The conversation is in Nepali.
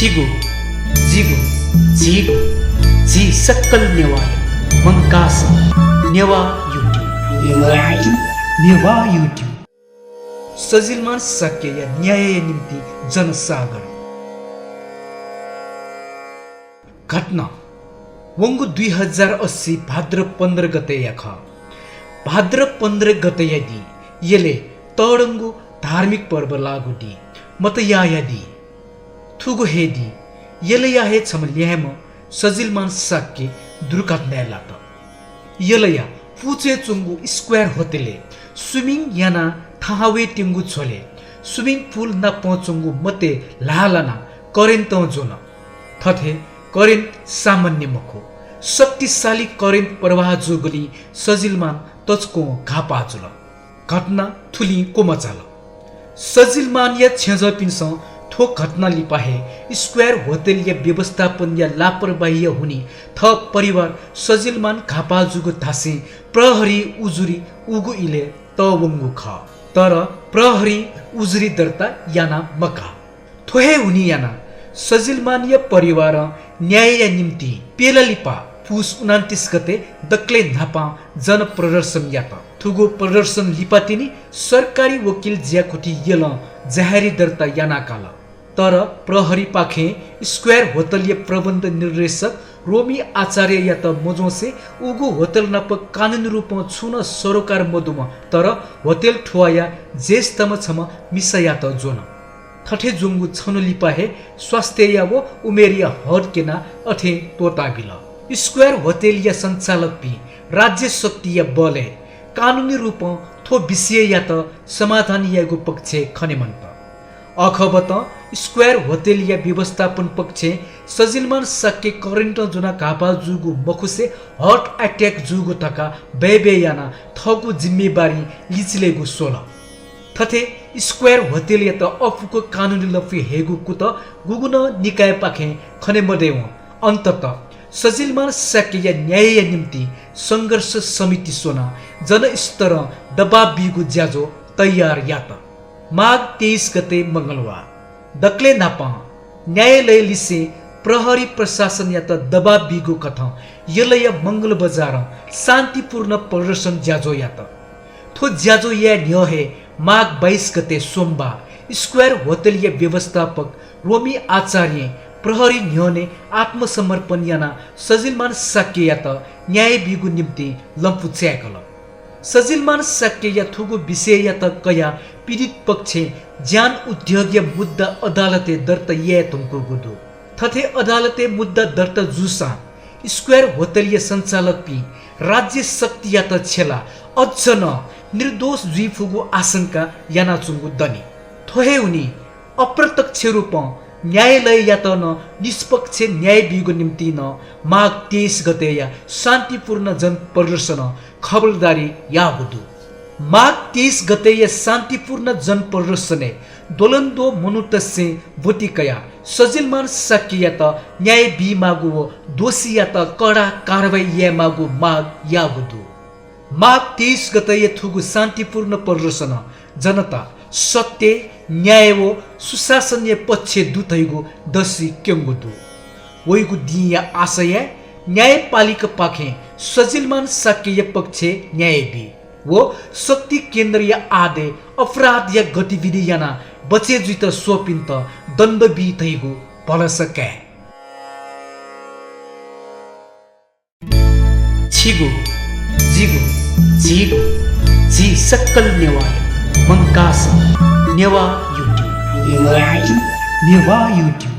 छिगो जिगो झिगो झी सक्कल नेवाय मंकास नेवा युट्युब सजिलमान सके या न्याय निम्ति जनसागर घटना वंगु 2080 भाद्र 15 गते याख भाद्र 15 गते यदि येले तडंगु धार्मिक पर्व लागु दी मत यादी थुगु हेदी येले या हे छम ल्याम सजिलमान सके दुर्घटना लात येलया पुचे चुंगु स्क्वायर होतेले स्विमिंग याना थाहावे टिंगु छोले स्विमिंग पूल न पहुंचुंगु मते लालाना करेन्ट जोन थथे करेन्ट सामान्य मखो शक्तिशाली करेन्ट प्रवाह जुगली सजिलमान तचको घापा जुल घटना थुली कोमचाल सजिलमान या छेज पिन्स थो घटना लिपाहे स्क्वायर होटेल या व्यवस्थापन या लापरवाही हुने थ परिवार सजिलमान घापा जुगु धासे प्रहरी उजुरी उगु इले तवंगु ख तर प्रहरी उजुरी दर्ता याना मका थोहे हुनी याना सजिलमान या परिवार न्याय या निम्ति पेललिपा पुस 29 गते दक्ले नापा जन प्रदर्शन यात थुगो प्रदर्शन लिपातिनी सरकारी वकिल ज्याकुटी यल जाहेरी दर्ता याना काल तर प्रहरी पाखे स्क्वायर होटल या प्रबन्ध निर्देशक रोमी आचार्य या त मोजोसे उगु होटल नप कानुनी रूपमा छुन सरोकार मधुम तर होटल ठुवाया जेस्तम छम मिसया त जोन थठे जुंगु छनु लिपाहे स्वास्थ्य या वो उमेरिया हट केना अथे तोता गिल स्क्वायर होटल या संचालक पि राज्य शक्ति या बले कानुनी रूप थो विषय या त समाधान यागु पक्ष खनेमन्त अखबत स्क्वायर होटल या व्यवस्थापन पक्ष सजिलमान सके करेन्ट जुना कापा जुगु मखुसे हार्ट अट्याक जुगु तका बेबे याना थगु जिम्मेवारी लिचलेगु सोल थथे स्क्वायर होटल या त अफुको कानुनी लफी हेगु कुत गुगुन निकाय पाखे खने मदेव अन्तत सजिलमान सके या न्याय या निम्ति संघर्ष समिति सोना जनस्तर दबाब बिगु ज्याजो तयार यात माघ 23 गते मंगलवार दक्ले नापा न्यायालय लिसे प्रहरी प्रशासन या त दबाब बिगु कथा यलय मंगल बजार शान्तिपूर्ण प्रदर्शन ज्याजो यात थो ज्याजो या न्यहे माघ 22 गते सोमबार स्क्वायर होटल या व्यवस्थापक रोमी आचार्य प्रहरी न्यने आत्मसमर्पण याना सजिलमान सके या त न्याय बिगु निम्ति लम्पु च्याकल सजिलमान सके या थुगु विषय या त कया पीडित पक्ष ज्यान उद्योग या मुद्दा अदालते दर्ता या तुमको गुदु थथे अदालते मुद्दा दर्ता जुसा स्क्वायर होटल या संचालक पि राज्य शक्ति या त छेला अझ न निर्दोष जुइ फुगु आशंका याना चुंगु दनी थोहे उनी अप्रत्यक्ष रूप न्यायालय या त न निष्पक्ष न्याय बिगु निम्ति न माघ 23 गते या शान्तिपूर्ण जन प्रदर्शन खबरदारी या हुदु माघ 23 गते या शान्तिपूर्ण जन प्रदर्शने दोलन्दो मनुतसे बोटिकया सजिलमान सके या त न्याय बि मागु दोषी या त कडा कारबाही या मागु माग या हुदु माघ 23 गते या थुगु शान्तिपूर्ण प्रदर्शन जनता सत्य न्याय वो सुशासनीय पक्ष दुतैगु दसी क्यंगुदु वैगु दिया आशय न्यायपालिका पाखे सजिलमान सके पक्ष न्याय बि वो शक्ति केन्द्र या आदे अपराध या गतिविधि याना बचे जुत सोपिन्त दण्ड बि थैगु भलसकै छिगो जिगो झिगो झी सक्कल नेवाय मंकास नेवा युट्युब